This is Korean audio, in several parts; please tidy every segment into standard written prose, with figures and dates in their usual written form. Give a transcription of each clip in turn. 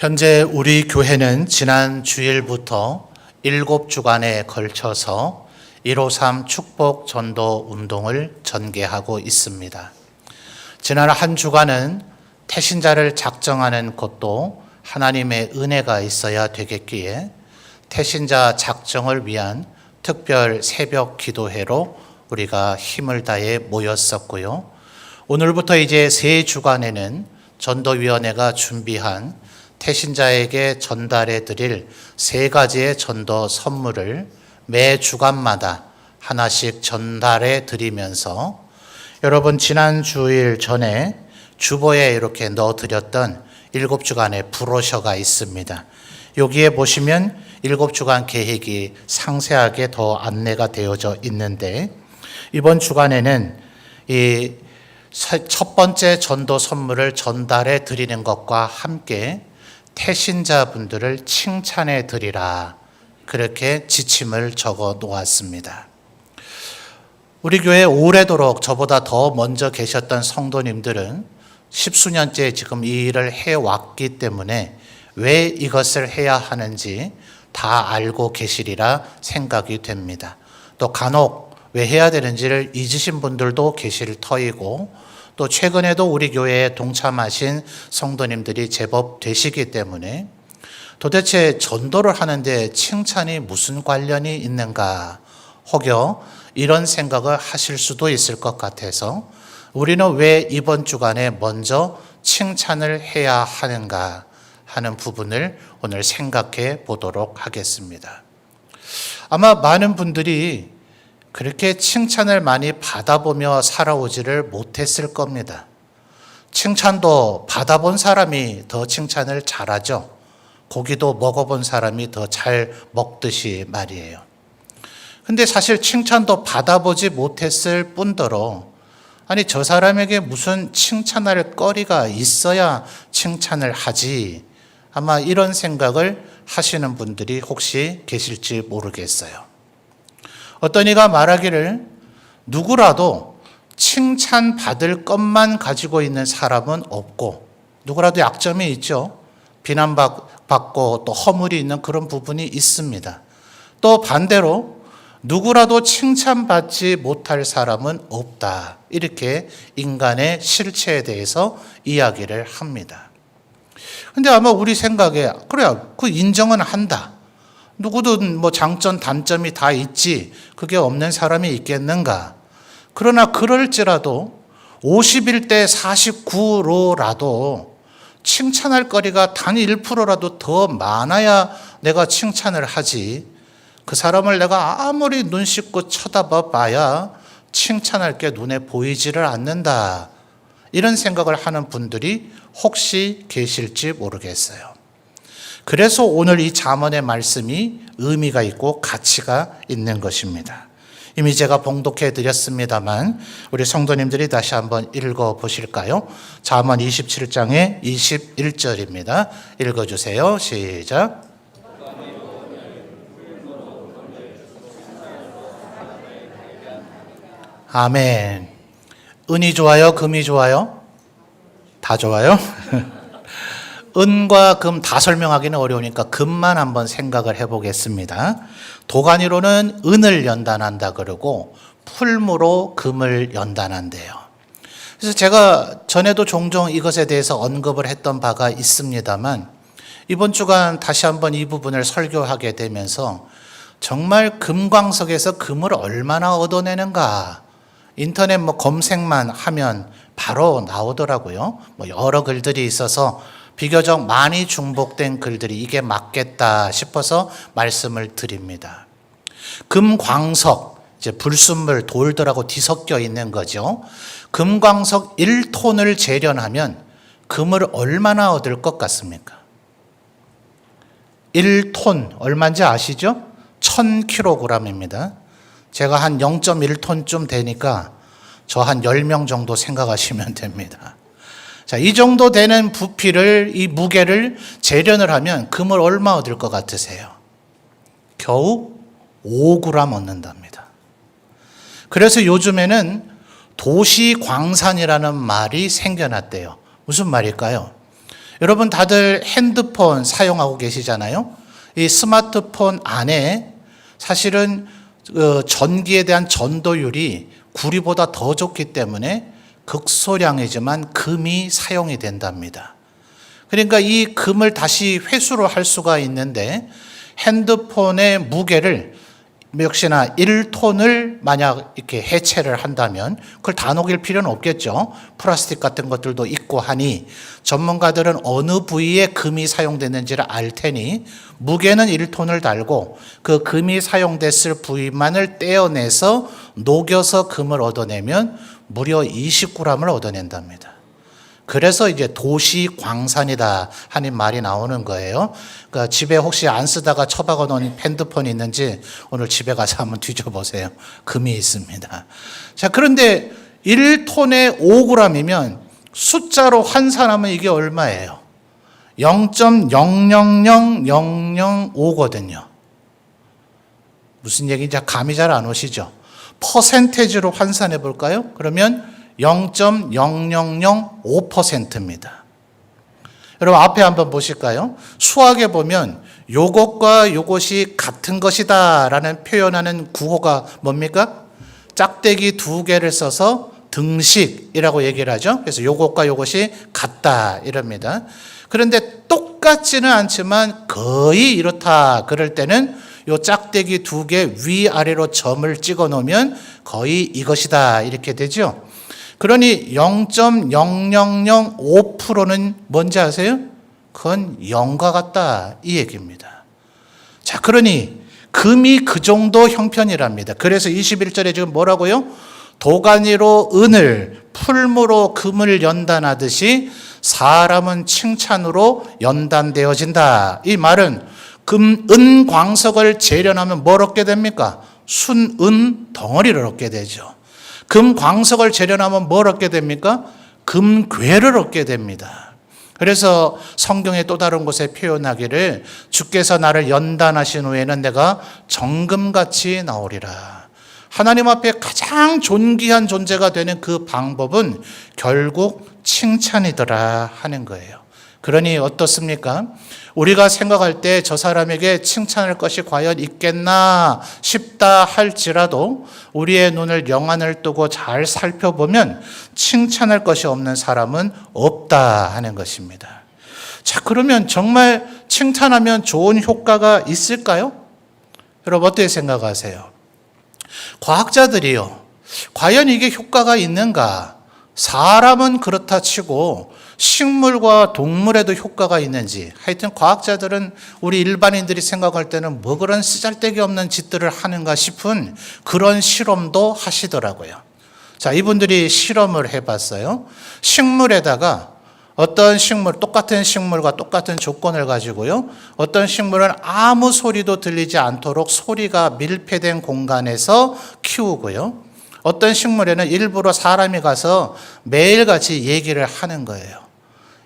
현재 우리 교회는 지난 주일부터 7주간에 걸쳐서 153 축복 전도 운동을 전개하고 있습니다. 지난 한 주간은 태신자를 작정하는 것도 하나님의 은혜가 있어야 되겠기에 태신자 작정을 위한 특별 새벽 기도회로 우리가 힘을 다해 모였었고요. 오늘부터 이제 3주간에는 전도위원회가 준비한 태신자에게 전달해 드릴 3가지의 전도 선물을 매 주간마다 하나씩 전달해 드리면서 여러분 지난 주일 전에 주보에 이렇게 넣어 드렸던 7주간의 브로셔가 있습니다. 여기에 보시면 7주간 계획이 상세하게 더 안내가 되어져 있는데 이번 주간에는 이 첫 번째 전도 선물을 전달해 드리는 것과 함께 태신자분들을 칭찬해 드리라, 그렇게 지침을 적어 놓았습니다. 우리 교회 오래도록 저보다 더 먼저 계셨던 성도님들은 10수년째 지금 이 일을 해왔기 때문에 왜 이것을 해야 하는지 다 알고 계시리라 생각이 됩니다. 또 간혹 왜 해야 되는지를 잊으신 분들도 계실 터이고, 또 최근에도 우리 교회에 동참하신 성도님들이 제법 되시기 때문에 도대체 전도를 하는데 칭찬이 무슨 관련이 있는가 혹여 이런 생각을 하실 수도 있을 것 같아서 우리는 왜 이번 주간에 먼저 칭찬을 해야 하는가 하는 부분을 오늘 생각해 보도록 하겠습니다. 아마 많은 분들이 그렇게 칭찬을 많이 받아보며 살아오지를 못했을 겁니다. 칭찬도 받아본 사람이 더 칭찬을 잘하죠. 고기도 먹어본 사람이 더 잘 먹듯이 말이에요. 근데 사실 칭찬도 받아보지 못했을 뿐더러 아니 저 사람에게 무슨 칭찬할 거리가 있어야 칭찬을 하지, 아마 이런 생각을 하시는 분들이 혹시 계실지 모르겠어요. 어떤 이가 말하기를 누구라도 칭찬받을 것만 가지고 있는 사람은 없고 누구라도 약점이 있죠. 비난받고 또 허물이 있는 그런 부분이 있습니다. 또 반대로 누구라도 칭찬받지 못할 사람은 없다. 이렇게 인간의 실체에 대해서 이야기를 합니다. 근데 아마 우리 생각에 그래 그 인정은 한다. 누구든 뭐 장점 단점이 다 있지 그게 없는 사람이 있겠는가. 그러나 그럴지라도 51대 49로라도 칭찬할 거리가 단 1%라도 더 많아야 내가 칭찬을 하지, 그 사람을 내가 아무리 눈 씻고 쳐다봐 봐야 칭찬할 게 눈에 보이지를 않는다. 이런 생각을 하는 분들이 혹시 계실지 모르겠어요. 그래서 오늘 이 잠언의 말씀이 의미가 있고 가치가 있는 것입니다. 이미 제가 봉독해 드렸습니다만 우리 성도님들이 다시 한번 읽어 보실까요? 잠언 27장의 21절입니다. 읽어주세요. 시작. 아멘. 은이 좋아요? 금이 좋아요? 다 좋아요? 은과 금 다 설명하기는 어려우니까 금만 한번 생각을 해보겠습니다. 도가니로는 은을 연단한다 그러고 풀무로 금을 연단한대요. 그래서 제가 전에도 종종 이것에 대해서 언급을 했던 바가 있습니다만 이번 주간 다시 한번 이 부분을 설교하게 되면서 정말 금광석에서 금을 얼마나 얻어내는가, 인터넷 검색만 하면 바로 나오더라고요. 여러 글들이 있어서 비교적 많이 중복된 글들이 이게 맞겠다 싶어서 말씀을 드립니다. 금광석, 이제 불순물, 돌들하고 뒤섞여 있는 거죠. 금광석 1톤을 재련하면 금을 얼마나 얻을 것 같습니까? 1톤 얼마인지 아시죠? 1000kg입니다. 제가 한 0.1톤쯤 되니까 저 한 10명 정도 생각하시면 됩니다. 자, 이 정도 되는 부피를, 이 무게를 재련을 하면 금을 얼마 얻을 것 같으세요? 겨우 5g 얻는답니다. 그래서 요즘에는 도시광산이라는 말이 생겨났대요. 무슨 말일까요? 여러분 다들 핸드폰 사용하고 계시잖아요. 이 스마트폰 안에 사실은 전기에 대한 전도율이 구리보다 더 좋기 때문에 극소량이지만 금이 사용이 된답니다. 그러니까 이 금을 다시 회수를 할 수가 있는데 핸드폰의 무게를 역시나 1톤을 만약 이렇게 해체를 한다면 그걸 다 녹일 필요는 없겠죠. 플라스틱 같은 것들도 있고 하니 전문가들은 어느 부위에 금이 사용됐는지를 알 테니 무게는 1톤을 달고 그 금이 사용됐을 부위만을 떼어내서 녹여서 금을 얻어내면 무려 20g을 얻어낸답니다. 그래서 이제 도시 광산이다 하는 말이 나오는 거예요. 그러니까 집에 혹시 안 쓰다가 처박아 놓은 핸드폰이 있는지 오늘 집에 가서 한번 뒤져보세요. 금이 있습니다. 자, 그런데 1톤에 5g이면 숫자로 환산하면 이게 얼마예요? 0.000005거든요. 무슨 얘기인지 감이 잘 안 오시죠? 퍼센테이지로 환산해 볼까요? 그러면 0.0005%입니다. 여러분 앞에 한번 보실까요? 수학에 보면 요것과 요것이 같은 것이다 라는 표현하는 구호가 뭡니까? 짝대기 두 개를 써서 등식이라고 얘기를 하죠. 그래서 요것과 요것이 같다 이럽니다. 그런데 똑같지는 않지만 거의 이렇다 그럴 때는 요 짝대기 두 개 위아래로 점을 찍어 놓으면 거의 이것이다 이렇게 되죠. 그러니 0.0005%는 뭔지 아세요? 그건 0과 같다 이 얘기입니다. 자, 그러니 금이 그 정도 형편이랍니다. 그래서 21절에 지금 뭐라고요? 도가니로 은을 풀무로 금을 연단하듯이 사람은 칭찬으로 연단되어진다. 이 말은 은 광석을 재련하면 뭘 얻게 됩니까? 순은 덩어리를 얻게 되죠. 금 광석을 재련하면 뭘 얻게 됩니까? 금괴를 얻게 됩니다. 그래서 성경의 또 다른 곳에 표현하기를 주께서 나를 연단하신 후에는 내가 정금같이 나오리라. 하나님 앞에 가장 존귀한 존재가 되는 그 방법은 결국 칭찬이더라 하는 거예요. 그러니 어떻습니까? 우리가 생각할 때 저 사람에게 칭찬할 것이 과연 있겠나 싶다 할지라도 우리의 눈을 영안을 뜨고 잘 살펴보면 칭찬할 것이 없는 사람은 없다 하는 것입니다. 자, 그러면 정말 칭찬하면 좋은 효과가 있을까요? 여러분 어떻게 생각하세요? 과학자들이요, 과연 이게 효과가 있는가? 사람은 그렇다 치고 식물과 동물에도 효과가 있는지, 하여튼 과학자들은 우리 일반인들이 생각할 때는 뭐 그런 쓰잘데기 없는 짓들을 하는가 싶은 그런 실험도 하시더라고요. 자, 이분들이 실험을 해봤어요. 식물에다가 어떤 식물, 똑같은 식물과 똑같은 조건을 가지고요, 어떤 식물은 아무 소리도 들리지 않도록 소리가 밀폐된 공간에서 키우고요, 어떤 식물에는 일부러 사람이 가서 매일같이 얘기를 하는 거예요.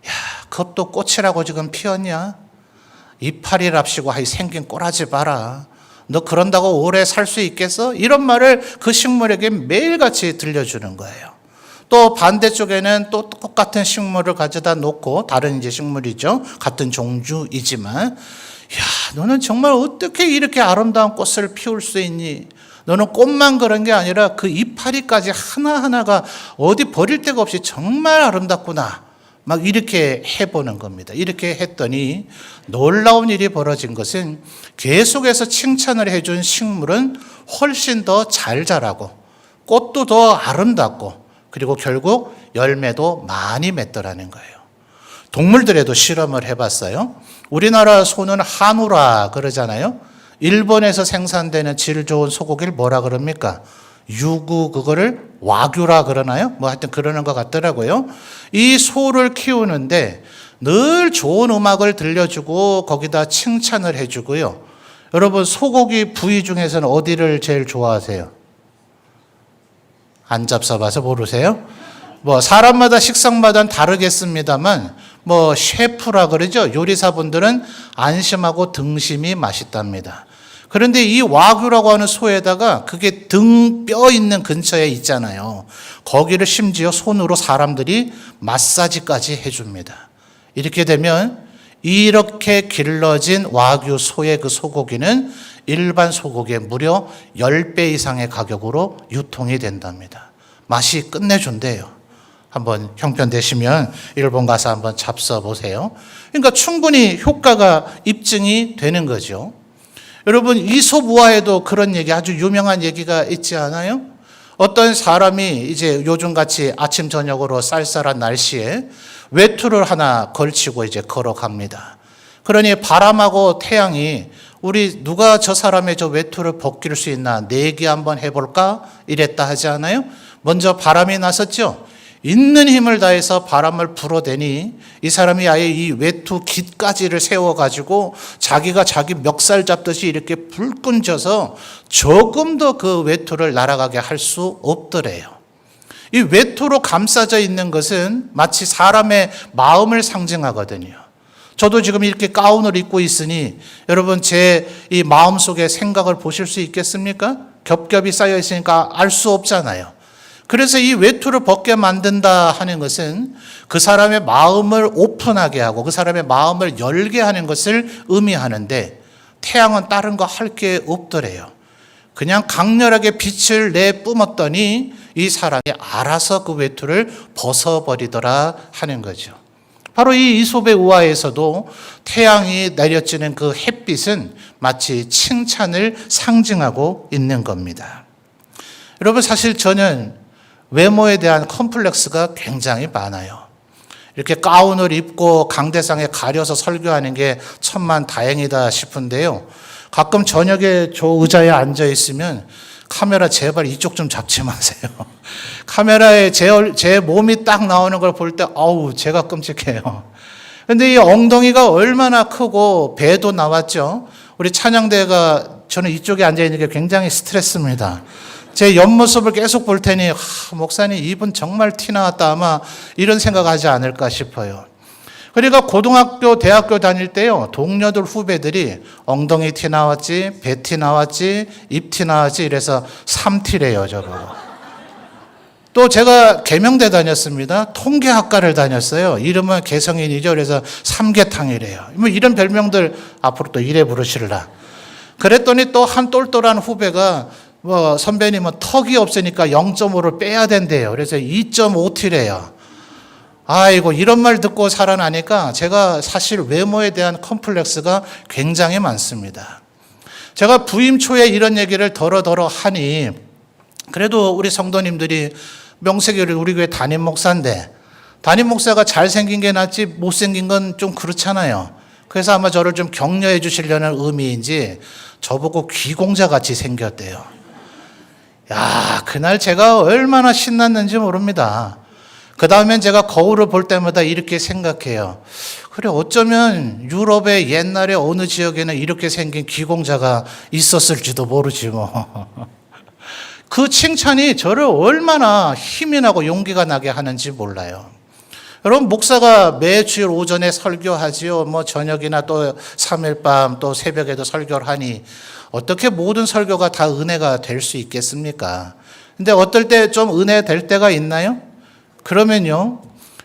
야, 그것도 꽃이라고 지금 피었냐? 이파리랍시고 하이 생긴 꼬라지 봐라. 너 그런다고 오래 살 수 있겠어? 이런 말을 그 식물에게 매일같이 들려주는 거예요. 또 반대쪽에는 또 똑같은 식물을 가져다 놓고, 다른 이제 식물이죠. 같은 종류이지만, 야, 너는 정말 어떻게 이렇게 아름다운 꽃을 피울 수 있니? 너는 꽃만 그런 게 아니라 그 이파리까지 하나하나가 어디 버릴 데가 없이 정말 아름답구나. 막 이렇게 해보는 겁니다. 이렇게 했더니 놀라운 일이 벌어진 것은 계속해서 칭찬을 해준 식물은 훨씬 더 잘 자라고 꽃도 더 아름답고 그리고 결국 열매도 많이 맺더라는 거예요. 동물들에도 실험을 해봤어요. 우리나라 소는 한우라 그러잖아요. 일본에서 생산되는 질 좋은 소고기를 뭐라 그럽니까? 유구, 그거를 와규라 그러나요? 뭐 하여튼 그러는 것 같더라고요. 이 소를 키우는데 늘 좋은 음악을 들려주고 거기다 칭찬을 해주고요. 여러분 소고기 부위 중에서는 어디를 제일 좋아하세요? 안 잡숴봐서 모르세요? 뭐 사람마다 식성마다는 다르겠습니다만 뭐 셰프라 그러죠. 요리사분들은 안심하고 등심이 맛있답니다. 그런데 이 와규라고 하는 소에다가 그게 등 뼈 있는 근처에 있잖아요. 거기를 심지어 손으로 사람들이 마사지까지 해줍니다. 이렇게 되면 이렇게 길러진 와규 소의 그 소고기는 일반 소고기의 무려 10배 이상의 가격으로 유통이 된답니다. 맛이 끝내준대요. 한번 형편 되시면 일본 가서 한번 잡숴 보세요. 그러니까 충분히 효과가 입증이 되는 거죠. 여러분, 이솝우화에도 그런 얘기, 아주 유명한 얘기가 있지 않아요? 어떤 사람이 이제 요즘같이 아침 저녁으로 쌀쌀한 날씨에 외투를 하나 걸치고 이제 걸어갑니다. 그러니 바람하고 태양이 우리 누가 저 사람의 저 외투를 벗길 수 있나 내기 한번 해볼까 이랬다 하지 않아요? 먼저 바람이 나섰죠. 있는 힘을 다해서 바람을 불어대니 이 사람이 아예 이 외투 깃가지를 세워가지고 자기가 자기 멱살 잡듯이 이렇게 불끈 져서 조금도 그 외투를 날아가게 할 수 없더래요. 이 외투로 감싸져 있는 것은 마치 사람의 마음을 상징하거든요. 저도 지금 이렇게 가운을 입고 있으니 여러분 제 이 마음속의 생각을 보실 수 있겠습니까? 겹겹이 쌓여 있으니까 알 수 없잖아요. 그래서 이 외투를 벗게 만든다 하는 것은 그 사람의 마음을 오픈하게 하고 그 사람의 마음을 열게 하는 것을 의미하는데 태양은 다른 거 할 게 없더래요. 그냥 강렬하게 빛을 내뿜었더니 이 사람이 알아서 그 외투를 벗어버리더라 하는 거죠. 바로 이 이솝의 우화에서도 태양이 내려지는 그 햇빛은 마치 칭찬을 상징하고 있는 겁니다. 여러분, 사실 저는 외모에 대한 컴플렉스가 굉장히 많아요. 이렇게 가운을 입고 강대상에 가려서 설교하는 게 천만 다행이다 싶은데요. 가끔 저녁에 저 의자에 앉아 있으면 카메라 제발 이쪽 좀 잡지 마세요. 카메라에 제 몸이 딱 나오는 걸 볼 때 아우 제가 끔찍해요. 근데 이 엉덩이가 얼마나 크고 배도 나왔죠. 우리 찬양대가 저는 이쪽에 앉아 있는 게 굉장히 스트레스입니다. 제 옆모습을 계속 볼 테니 목사님 입은 정말 티 나왔다 아마 이런 생각하지 않을까 싶어요. 그러니까 고등학교, 대학교 다닐 때요 동료들 후배들이 엉덩이 티 나왔지, 배 티 나왔지, 입 티 나왔지 이래서 3티래요 저보고. 또 제가 계명대 다녔습니다. 통계학과를 다녔어요. 이름은 개성인이죠. 그래서 삼계탕이래요. 뭐 이런 별명들 앞으로 또 이래 부르시라. 그랬더니 또 한 똘똘한 후배가 뭐 선배님은 턱이 없으니까 0.5를 빼야 된대요. 그래서 2.5티래요. 아이고 이런 말 듣고 살아나니까 제가 사실 외모에 대한 컴플렉스가 굉장히 많습니다. 제가 부임 초에 이런 얘기를 더러더러 하니 그래도 우리 성도님들이 명색이 우리 교회 담임 목사인데 담임 목사가 잘생긴 게 낫지 못생긴 건 좀 그렇잖아요. 그래서 아마 저를 좀 격려해 주시려는 의미인지 저보고 귀공자 같이 생겼대요. 야, 그날 제가 얼마나 신났는지 모릅니다. 그 다음엔 제가 거울을 볼 때마다 이렇게 생각해요. 그래, 어쩌면 유럽의 옛날에 어느 지역에는 이렇게 생긴 귀공자가 있었을지도 모르지 뭐. 그 칭찬이 저를 얼마나 힘이 나고 용기가 나게 하는지 몰라요. 여러분, 목사가 매주일 오전에 설교하지요. 뭐 저녁이나 또 3일 밤 또 새벽에도 설교를 하니 어떻게 모든 설교가 다 은혜가 될 수 있겠습니까? 근데 어떨 때 좀 은혜 될 때가 있나요? 그러면요,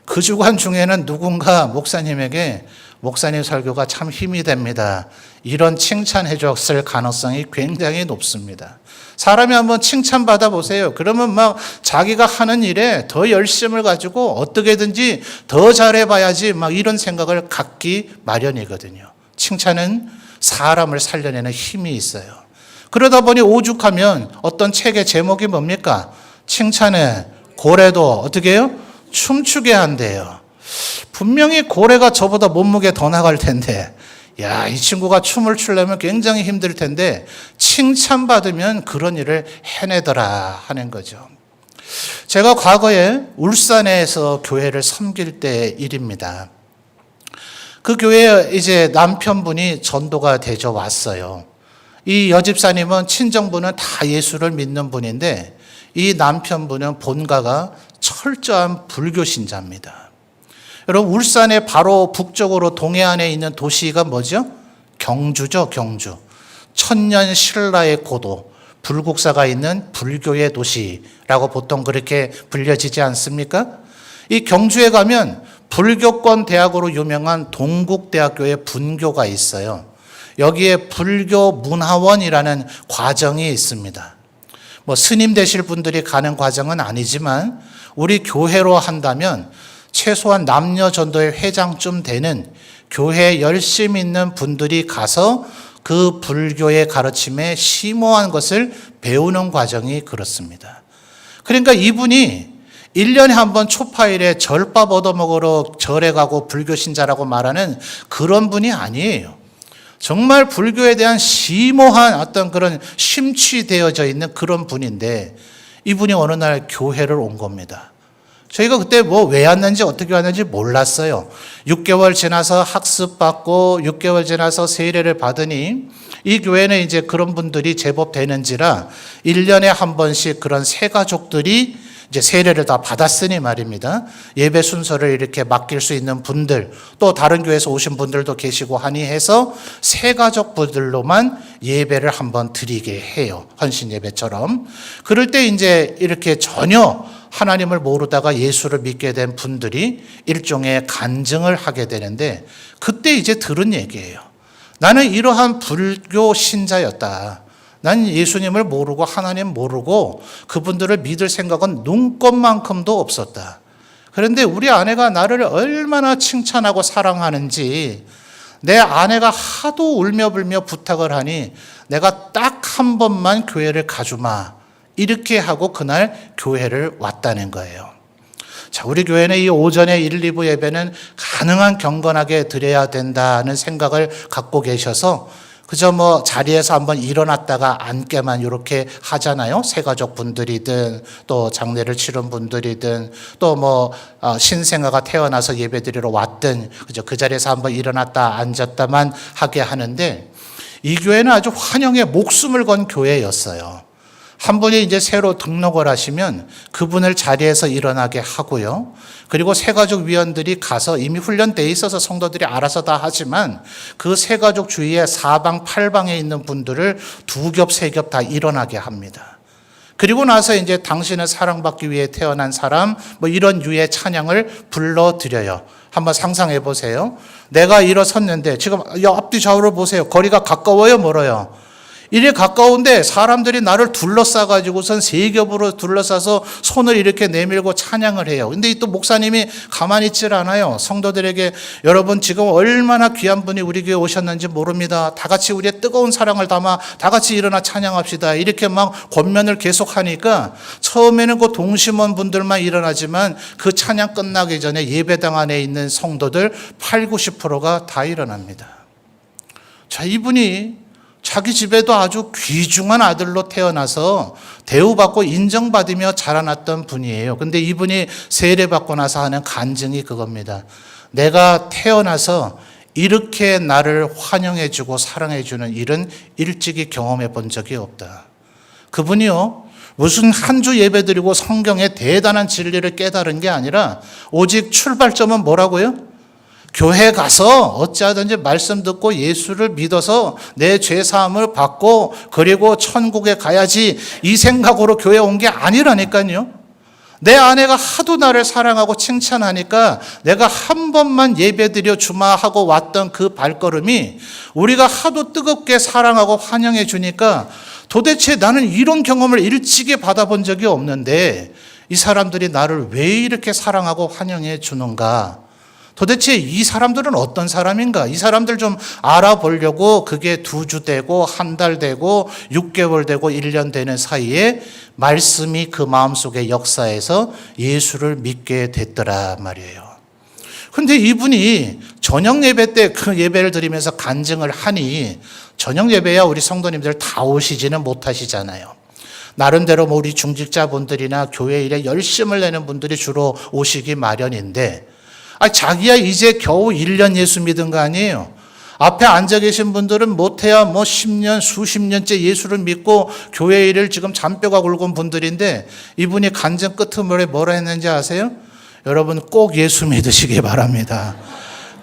그 주간 중에는 누군가 목사님에게 목사님 설교가 참 힘이 됩니다. 이런 칭찬해 줬을 가능성이 굉장히 높습니다. 사람이 한번 칭찬받아 보세요. 그러면 막 자기가 하는 일에 더 열심을 가지고 어떻게든지 더 잘해봐야지 막 이런 생각을 갖기 마련이거든요. 칭찬은 사람을 살려내는 힘이 있어요. 그러다 보니 오죽하면 어떤 책의 제목이 뭡니까? 칭찬에 고래도 어떻게 해요? 춤추게 한대요. 분명히 고래가 저보다 몸무게 더 나갈 텐데 야, 이 친구가 춤을 추려면 굉장히 힘들 텐데 칭찬받으면 그런 일을 해내더라 하는 거죠. 제가 과거에 울산에서 교회를 섬길 때 일입니다. 그 교회에 이제 남편분이 전도가 되져 왔어요. 이 여집사님은 친정분은 다 예수를 믿는 분인데 이 남편분은 본가가 철저한 불교 신자입니다. 여러분, 울산의 바로 북쪽으로 동해안에 있는 도시가 뭐죠? 경주죠, 경주. 천년 신라의 고도, 불국사가 있는 불교의 도시라고 보통 그렇게 불려지지 않습니까? 이 경주에 가면 불교권 대학으로 유명한 동국대학교에 분교가 있어요. 여기에 불교 문화원이라는 과정이 있습니다. 스님 되실 분들이 가는 과정은 아니지만 우리 교회로 한다면 최소한 남녀 전도회 회장쯤 되는 교회에 열심 있는 분들이 가서 그 불교의 가르침에 심오한 것을 배우는 과정이 그렇습니다. 그러니까 이분이 1년에 한 번 초파일에 절밥 얻어먹으러 절에 가고 불교 신자라고 말하는 그런 분이 아니에요. 정말 불교에 대한 심오한 어떤 그런 심취되어져 있는 그런 분인데 이분이 어느 날 교회를 온 겁니다. 저희가 그때 왜 왔는지 어떻게 왔는지 몰랐어요. 6개월 지나서 학습받고 6개월 지나서 세례를 받으니 이 교회는 이제 그런 분들이 제법 되는지라 1년에 한 번씩 그런 새가족들이 이제 세례를 다 받았으니 말입니다. 예배 순서를 이렇게 맡길 수 있는 분들, 또 다른 교회에서 오신 분들도 계시고 하니 해서 새가족분들로만 예배를 한번 드리게 해요. 헌신 예배처럼. 그럴 때 이제 이렇게 전혀 하나님을 모르다가 예수를 믿게 된 분들이 일종의 간증을 하게 되는데 그때 이제 들은 얘기예요. 나는 이러한 불교 신자였다. 난 예수님을 모르고 하나님 모르고 그분들을 믿을 생각은 눈꼽만큼도 없었다. 그런데 우리 아내가 나를 얼마나 칭찬하고 사랑하는지 내 아내가 하도 울며불며 부탁을 하니 내가 딱 한 번만 교회를 가주마. 이렇게 하고 그날 교회를 왔다는 거예요. 자, 우리 교회는 이 오전에 1, 2부 예배는 가능한 경건하게 드려야 된다는 생각을 갖고 계셔서 그저 자리에서 한번 일어났다가 앉게만 이렇게 하잖아요. 새가족 분들이든 또 장례를 치른 분들이든 또 신생아가 태어나서 예배드리러 왔든 그저 그 자리에서 한번 일어났다 앉았다만 하게 하는데 이 교회는 아주 환영에 목숨을 건 교회였어요. 한 분이 이제 새로 등록을 하시면 그분을 자리에서 일어나게 하고요. 그리고 새가족 위원들이 가서 이미 훈련되어 있어서 성도들이 알아서 다 하지만 그 새가족 주위에 사방 팔방에 있는 분들을 두 겹, 세 겹 다 일어나게 합니다. 그리고 나서 이제 당신은 사랑받기 위해 태어난 사람 이런 유의 찬양을 불러드려요. 한번 상상해 보세요. 내가 일어섰는데 지금 앞뒤 좌우를 보세요. 거리가 가까워요, 멀어요? 이리 가까운데 사람들이 나를 둘러싸가지고선 세 겹으로 둘러싸서 손을 이렇게 내밀고 찬양을 해요. 근데 또 목사님이 가만히 있질 않아요. 성도들에게 여러분 지금 얼마나 귀한 분이 우리 교회에 오셨는지 모릅니다. 다 같이 우리의 뜨거운 사랑을 담아 다 같이 일어나 찬양합시다. 이렇게 권면을 계속하니까 처음에는 그 동심원 분들만 일어나지만 그 찬양 끝나기 전에 예배당 안에 있는 성도들 8, 90%가 다 일어납니다. 자, 이분이 자기 집에도 아주 귀중한 아들로 태어나서 대우받고 인정받으며 자라났던 분이에요. 근데 이분이 세례받고 나서 하는 간증이 그겁니다. 내가 태어나서 이렇게 나를 환영해주고 사랑해주는 일은 일찍이 경험해 본 적이 없다. 그분이요, 무슨 한 주 예배 드리고 성경의 대단한 진리를 깨달은 게 아니라 오직 출발점은 뭐라고요? 교회 가서 어찌하든지 말씀 듣고 예수를 믿어서 내 죄사함을 받고 그리고 천국에 가야지 이 생각으로 교회 온 게 아니라니까요. 내 아내가 하도 나를 사랑하고 칭찬하니까 내가 한 번만 예배드려 주마 하고 왔던 그 발걸음이 우리가 하도 뜨겁게 사랑하고 환영해 주니까 도대체 나는 이런 경험을 일찍이 받아본 적이 없는데 이 사람들이 나를 왜 이렇게 사랑하고 환영해 주는가? 도대체 이 사람들은 어떤 사람인가? 이 사람들 좀 알아보려고 그게 2주 되고 한 달 되고 6개월 되고 1년 되는 사이에 말씀이 그 마음속에 역사해서 예수를 믿게 됐더라 말이에요. 근데 이분이 저녁 예배 때 그 예배를 드리면서 간증을 하니 저녁 예배야 우리 성도님들 다 오시지는 못하시잖아요. 나름대로 우리 중직자분들이나 교회 일에 열심을 내는 분들이 주로 오시기 마련인데 자기야 이제 겨우 1년 예수 믿은 거 아니에요. 앞에 앉아 계신 분들은 못해야 10년, 수십 년째 예수를 믿고 교회 일을 지금 잔뼈가 굵은 분들인데 이분이 간증 끝머리에 뭐라 했는지 아세요? 여러분 꼭 예수 믿으시기 바랍니다.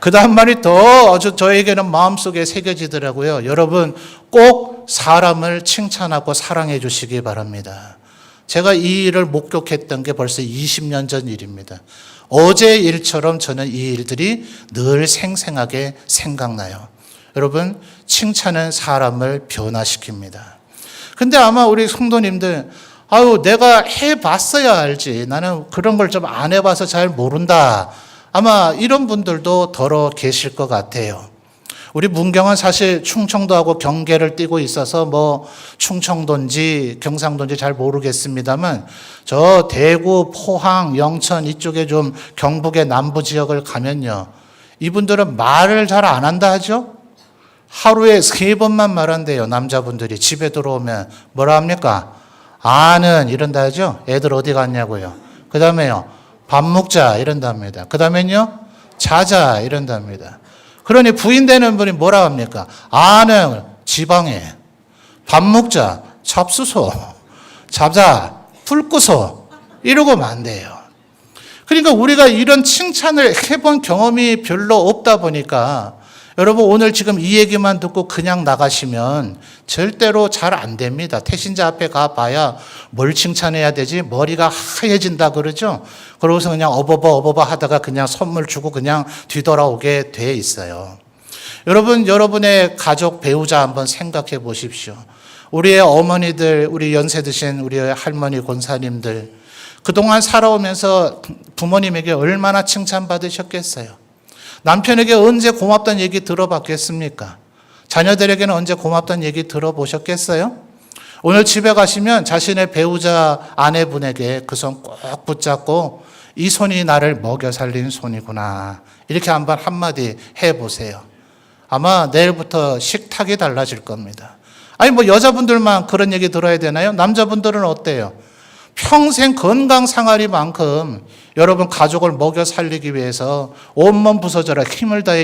그 다음 말이 더 아주 저에게는 마음속에 새겨지더라고요. 여러분 꼭 사람을 칭찬하고 사랑해 주시기 바랍니다. 제가 이 일을 목격했던 게 벌써 20년 전 일입니다. 어제 일처럼 저는 이 일들이 늘 생생하게 생각나요. 여러분, 칭찬은 사람을 변화시킵니다. 근데 아마 우리 성도님들, 아유, 내가 해봤어야 알지. 나는 그런 걸 좀 안 해봐서 잘 모른다. 아마 이런 분들도 더러 계실 것 같아요. 우리 문경은 사실 충청도하고 경계를 띠고 있어서 뭐 충청도인지 경상도인지 잘 모르겠습니다만 저 대구, 포항, 영천 이쪽에 좀 경북의 남부 지역을 가면요. 이분들은 말을 잘 안 한다 하죠? 하루에 3번만 말한대요. 남자분들이 집에 들어오면 뭐라 합니까? 아는 이런다 하죠? 애들 어디 갔냐고요. 그 다음에요. 밥 먹자 이런답니다. 그 다음엔요. 자자 이런답니다. 그러니 부인 되는 분이 뭐라 합니까? 아는 지방에, 밥 먹자, 잡수소, 자자, 풀꾸소 이러고 만대요. 그러니까 우리가 이런 칭찬을 해본 경험이 별로 없다 보니까 여러분 오늘 지금 이 얘기만 듣고 그냥 나가시면 절대로 잘 안 됩니다. 태신자 앞에 가봐야 뭘 칭찬해야 되지? 머리가 하얘진다 그러죠? 그러고서 그냥 어버버 하다가 그냥 선물 주고 그냥 뒤돌아오게 돼 있어요. 여러분, 여러분의 가족 배우자 한번 생각해 보십시오. 우리의 어머니들, 우리 연세 드신 우리 할머니 권사님들 그동안 살아오면서 부모님에게 얼마나 칭찬받으셨겠어요? 남편에게 언제 고맙다는 얘기 들어봤겠습니까? 자녀들에게는 언제 고맙다는 얘기 들어보셨겠어요? 오늘 집에 가시면 자신의 배우자 아내분에게 그 손 꼭 붙잡고 이 손이 나를 먹여 살린 손이구나. 이렇게 한번 한마디 해보세요. 아마 내일부터 식탁이 달라질 겁니다. 아니 뭐 여자분들만 그런 얘기 들어야 되나요? 남자분들은 어때요? 평생 건강 생활이만큼 여러분 가족을 먹여 살리기 위해서 온몸 부서져라 힘을 다해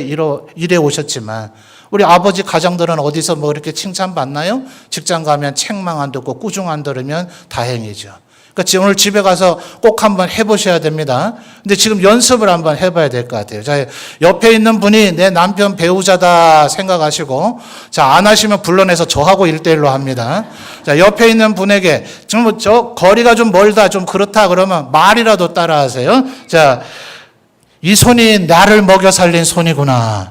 일해 오셨지만 우리 아버지 가정들은 어디서 뭐 이렇게 칭찬받나요? 직장 가면 책망 안 듣고 꾸중 안 들으면 다행이죠. 그러니까 오늘 집에 가서 꼭 한번 해보셔야 됩니다. 근데 지금 연습을 한번 해봐야 될 것 같아요. 자, 옆에 있는 분이 내 남편 배우자다 생각하시고, 자, 안 하시면 불러내서 저하고 1대1로 합니다. 자, 옆에 있는 분에게, 지금 저 거리가 좀 멀다, 좀 그렇다 그러면 말이라도 따라 하세요. 자, 이 손이 나를 먹여 살린 손이구나.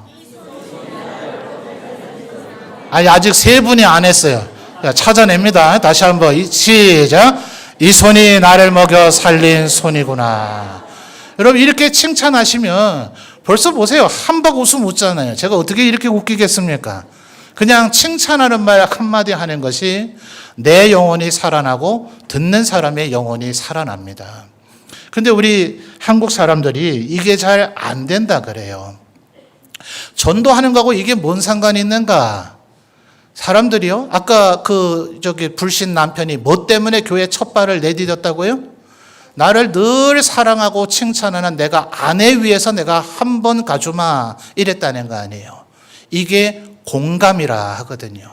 아니, 아직 3분이 안 했어요. 자, 찾아냅니다. 다시 한번, 시작. 이 손이 나를 먹여 살린 손이구나. 여러분 이렇게 칭찬하시면 벌써 보세요. 한박 웃음 웃잖아요. 제가 어떻게 이렇게 웃기겠습니까? 그냥 칭찬하는 말 한마디 하는 것이 내 영혼이 살아나고 듣는 사람의 영혼이 살아납니다. 근데 우리 한국 사람들이 이게 잘 안 된다 그래요. 전도하는 거하고 이게 뭔 상관이 있는가? 사람들이요? 아까 불신 남편이 뭐 때문에 교회 첫 발을 내디뎠다고요? 나를 늘 사랑하고 칭찬하는 내가 아내 위해서 내가 한 번 가주마 이랬다는 거 아니에요. 이게 공감이라 하거든요.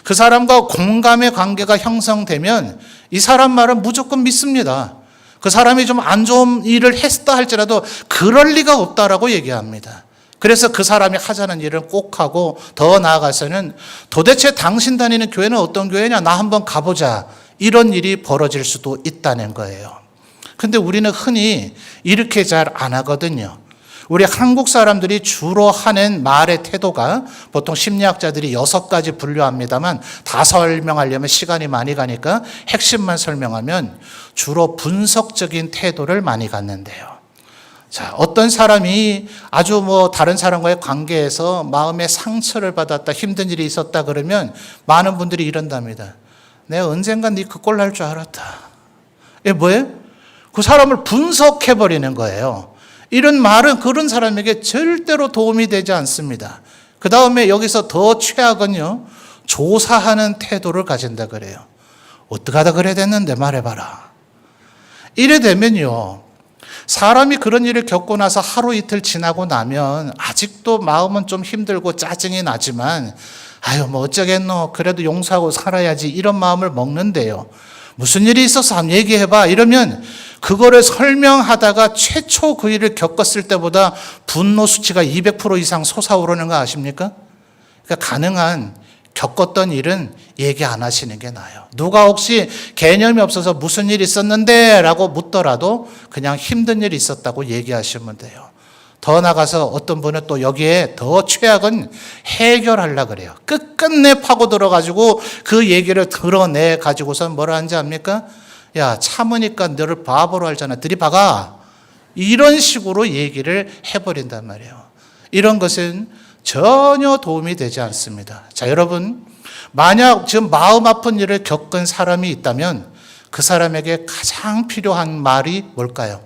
그 사람과 공감의 관계가 형성되면 이 사람 말은 무조건 믿습니다. 그 사람이 좀 안 좋은 일을 했다 할지라도 그럴 리가 없다라고 얘기합니다. 그래서 그 사람이 하자는 일을 꼭 하고 더 나아가서는 도대체 당신 다니는 교회는 어떤 교회냐? 나 한번 가보자. 이런 일이 벌어질 수도 있다는 거예요. 근데 우리는 흔히 이렇게 잘 안 하거든요. 우리 한국 사람들이 주로 하는 말의 태도가 보통 심리학자들이 6가지 분류합니다만 다 설명하려면 시간이 많이 가니까 핵심만 설명하면 주로 분석적인 태도를 많이 갖는데요. 자, 어떤 사람이 아주 다른 사람과의 관계에서 마음의 상처를 받았다, 힘든 일이 있었다 그러면 많은 분들이 이런답니다. 내가 언젠간 네 그 꼴 날 줄 알았다. 이게 뭐예요? 그 사람을 분석해버리는 거예요. 이런 말은 그런 사람에게 절대로 도움이 되지 않습니다. 그 다음에 여기서 더 최악은요, 조사하는 태도를 가진다 그래요. 어떻게 하다 그래 됐는데 말해봐라. 이래 되면요, 사람이 그런 일을 겪고 나서 하루 이틀 지나고 나면 아직도 마음은 좀 힘들고 짜증이 나지만 아유 뭐 어쩌겠노 그래도 용서하고 살아야지 이런 마음을 먹는데요. 무슨 일이 있어서 한번 얘기해봐 이러면 그거를 설명하다가 최초 그 일을 겪었을 때보다 분노 수치가 200% 이상 솟아오르는 거 아십니까? 그러니까 가능한 겪었던 일은 얘기 안 하시는 게 나아요. 누가 혹시 개념이 없어서 무슨 일 있었는데 라고 묻더라도 그냥 힘든 일이 있었다고 얘기하시면 돼요. 더 나가서 어떤 분은 또 여기에 더 최악은 해결하려고 그래요. 끝끝내 파고 들어가지고 그 얘기를 드러내 가지고선 뭐라 하는지 압니까? 야, 참으니까 너를 바보로 알잖아. 들이박아. 이런 식으로 얘기를 해버린단 말이에요. 이런 것은 전혀 도움이 되지 않습니다. 자, 여러분, 만약 지금 마음 아픈 일을 겪은 사람이 있다면 그 사람에게 가장 필요한 말이 뭘까요?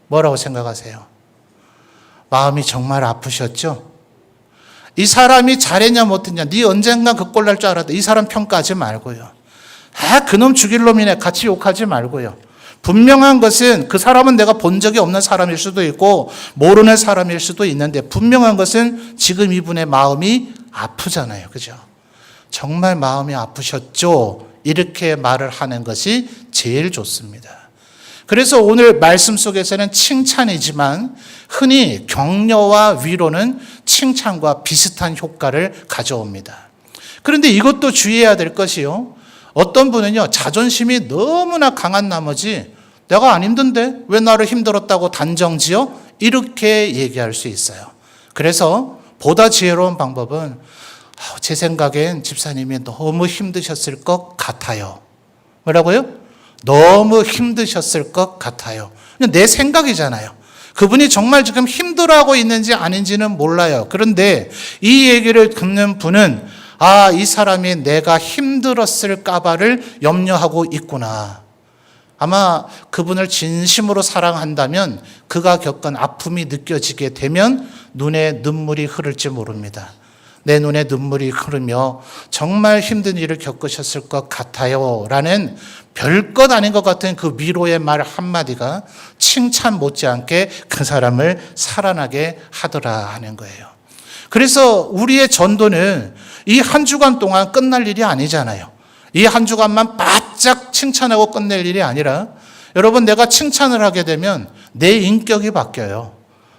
뭐라고 생각하세요? 마음이 정말 아프셨죠? 이 사람이 잘했냐 못했냐, 네 언젠가 그 꼴 날 줄 알았다. 이 사람 평가하지 말고요. 아, 그놈 죽일 놈이네. 같이 욕하지 말고요. 분명한 것은 그 사람은 내가 본 적이 없는 사람일 수도 있고 모르는 사람일 수도 있는데 분명한 것은 지금 이분의 마음이 아프잖아요. 그죠? 정말 마음이 아프셨죠? 이렇게 말을 하는 것이 제일 좋습니다. 그래서 오늘 말씀 속에서는 칭찬이지만 흔히 격려와 위로는 칭찬과 비슷한 효과를 가져옵니다. 그런데 이것도 주의해야 될 것이요. 어떤 분은요, 자존심이 너무나 강한 나머지 내가 안 힘든데 왜 나를 힘들었다고 단정지어? 이렇게 얘기할 수 있어요. 그래서 보다 지혜로운 방법은 제 생각엔 집사님이 너무 힘드셨을 것 같아요. 뭐라고요? 너무 힘드셨을 것 같아요. 내 생각이잖아요. 그분이 정말 지금 힘들어하고 있는지 아닌지는 몰라요. 그런데 이 얘기를 듣는 분은 아, 이 사람이 내가 힘들었을까봐를 염려하고 있구나. 아마 그분을 진심으로 사랑한다면 그가 겪은 아픔이 느껴지게 되면 눈에 눈물이 흐를지 모릅니다. 내 눈에 눈물이 흐르며 정말 힘든 일을 겪으셨을 것 같아요 라는 별것 아닌 것 같은 그 위로의 말 한마디가 칭찬 못지않게 그 사람을 살아나게 하더라 하는 거예요. 그래서 우리의 전도는 이 한 주간 동안 끝날 일이 아니잖아요. 이 한 주간만 바짝 칭찬하고 끝낼 일이 아니라 여러분, 내가 칭찬을 하게 되면 내 인격이 바뀌어요.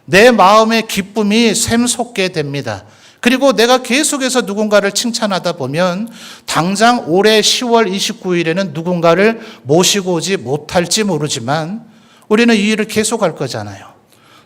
내 마음의 기쁨이 샘솟게 됩니다. 그리고 내가 계속해서 누군가를 칭찬하다 보면 당장 올해 10월 29일에는 누군가를 모시고 오지 못할지 모르지만 우리는 이 일을 계속할 거잖아요.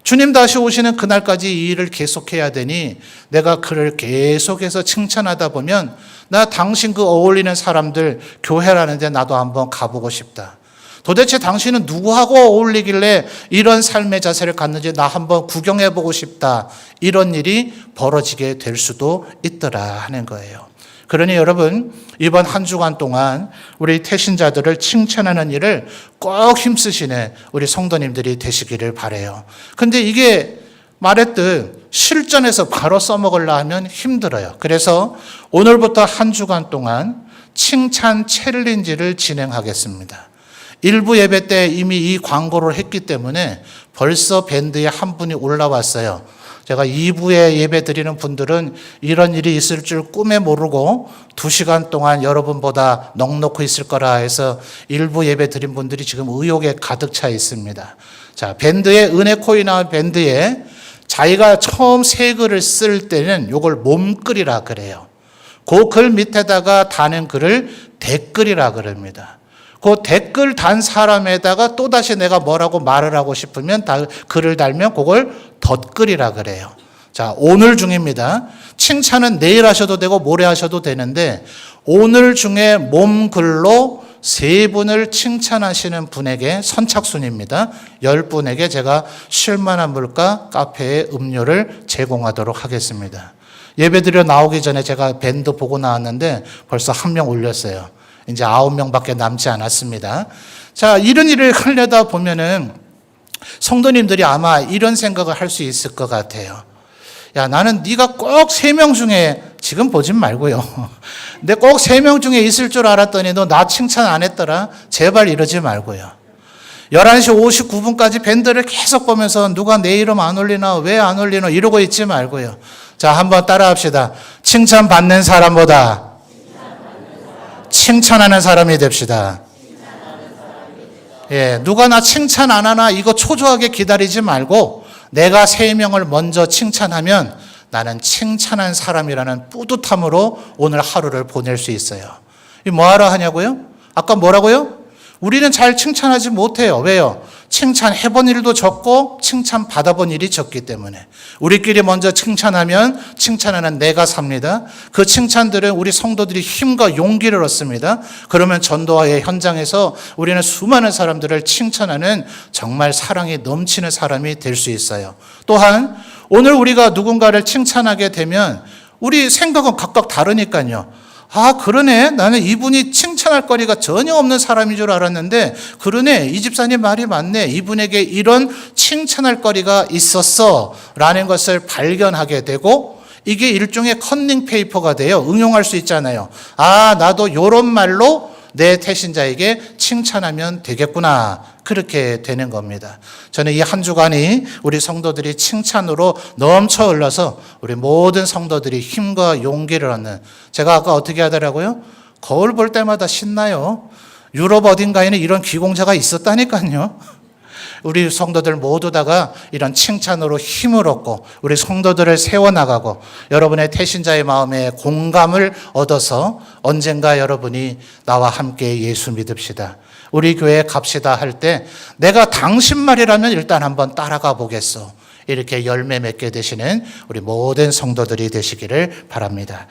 주님 다시 오시는 그날까지 이 일을 계속해야 되니 내가 그를 계속해서 칭찬하다 보면 나 당신 그 어울리는 사람들 교회라는데 나도 한번 가보고 싶다. 도대체 당신은 누구하고 어울리길래 이런 삶의 자세를 갖는지 나 한번 구경해보고 싶다. 이런 일이 벌어지게 될 수도 있더라 하는 거예요. 그러니 여러분, 이번 한 주간 동안 우리 태신자들을 칭찬하는 일을 꼭 힘쓰시는 우리 성도님들이 되시기를 바라요. 근데 이게 말했듯 실전에서 바로 써먹으려 하면 힘들어요. 그래서 오늘부터 한 주간 동안 칭찬 챌린지를 진행하겠습니다. 일부 예배 때 이미 이 광고를 했기 때문에 벌써 밴드에 한 분이 올라왔어요. 제가 2부에 예배 드리는 분들은 이런 일이 있을 줄 꿈에 모르고 2시간 동안 여러분보다 넉넉히 있을 거라 해서 일부 예배 드린 분들이 지금 의욕에 가득 차 있습니다. 자, 밴드에 은혜코이나 밴드에 자기가 처음 새 글을 쓸 때는 이걸 몸글이라 그래요. 그 글 밑에다가 다는 글을 댓글이라 그럽니다. 그 댓글 단 사람에다가 또다시 내가 뭐라고 말을 하고 싶으면 글을 달면 그걸 덧글이라 그래요. 자, 오늘 중입니다. 칭찬은 내일 하셔도 되고 모레 하셔도 되는데 오늘 중에 몸글로 3분을 칭찬하시는 분에게 선착순입니다. 10분에게 제가 쉴만한 물가 카페에 음료를 제공하도록 하겠습니다. 예배드려 나오기 전에 제가 밴드 보고 나왔는데 벌써 1명 올렸어요. 이제 9명밖에 남지 않았습니다. 자, 이런 일을 하려다 보면은 성도님들이 아마 이런 생각을 할 수 있을 것 같아요. 야, 나는 네가 꼭 3명 중에, 지금 보진 말고요. 근데 꼭 3명 중에 있을 줄 알았더니 너 나 칭찬 안 했더라. 제발 이러지 말고요. 11시 59분까지 밴드를 계속 보면서 누가 내 이름 안 올리나 왜 안 올리나 이러고 있지 말고요. 자, 한번 따라 합시다. 칭찬받는 사람보다 칭찬하는 사람이 됩시다. 예, 누가 나 칭찬 안 하나 이거 초조하게 기다리지 말고 내가 3명을 먼저 칭찬하면 나는 칭찬한 사람이라는 뿌듯함으로 오늘 하루를 보낼 수 있어요. 이 뭐하러 하냐고요? 아까 뭐라고요? 우리는 잘 칭찬하지 못해요. 왜요? 칭찬해본 일도 적고 칭찬 받아본 일이 적기 때문에. 우리끼리 먼저 칭찬하면 칭찬하는 내가 삽니다. 그 칭찬들은 우리 성도들이 힘과 용기를 얻습니다. 그러면 전도와의 현장에서 우리는 수많은 사람들을 칭찬하는 정말 사랑이 넘치는 사람이 될 수 있어요. 또한 오늘 우리가 누군가를 칭찬하게 되면 우리 생각은 각각 다르니까요. 아, 그러네. 나는 이분이 칭찬할 거리가 전혀 없는 사람인 줄 알았는데, 그러네. 이 집사님 말이 맞네. 이분에게 이런 칭찬할 거리가 있었어. 라는 것을 발견하게 되고, 이게 일종의 컨닝 페이퍼가 돼요. 응용할 수 있잖아요. 아, 나도 이런 말로 내 태신자에게 칭찬하면 되겠구나. 그렇게 되는 겁니다. 저는 이 한 주간이 우리 성도들이 칭찬으로 넘쳐 흘러서 우리 모든 성도들이 힘과 용기를 얻는, 제가 아까 어떻게 하더라고요? 거울 볼 때마다 신나요. 유럽 어딘가에는 이런 기공자가 있었다니까요. 우리 성도들 모두 다가 이런 칭찬으로 힘을 얻고 우리 성도들을 세워나가고 여러분의 태신자의 마음에 공감을 얻어서 언젠가 여러분이 나와 함께 예수 믿읍시다, 우리 교회에 갑시다 할 때 내가 당신 말이라면 일단 한번 따라가 보겠어, 이렇게 열매 맺게 되시는 우리 모든 성도들이 되시기를 바랍니다.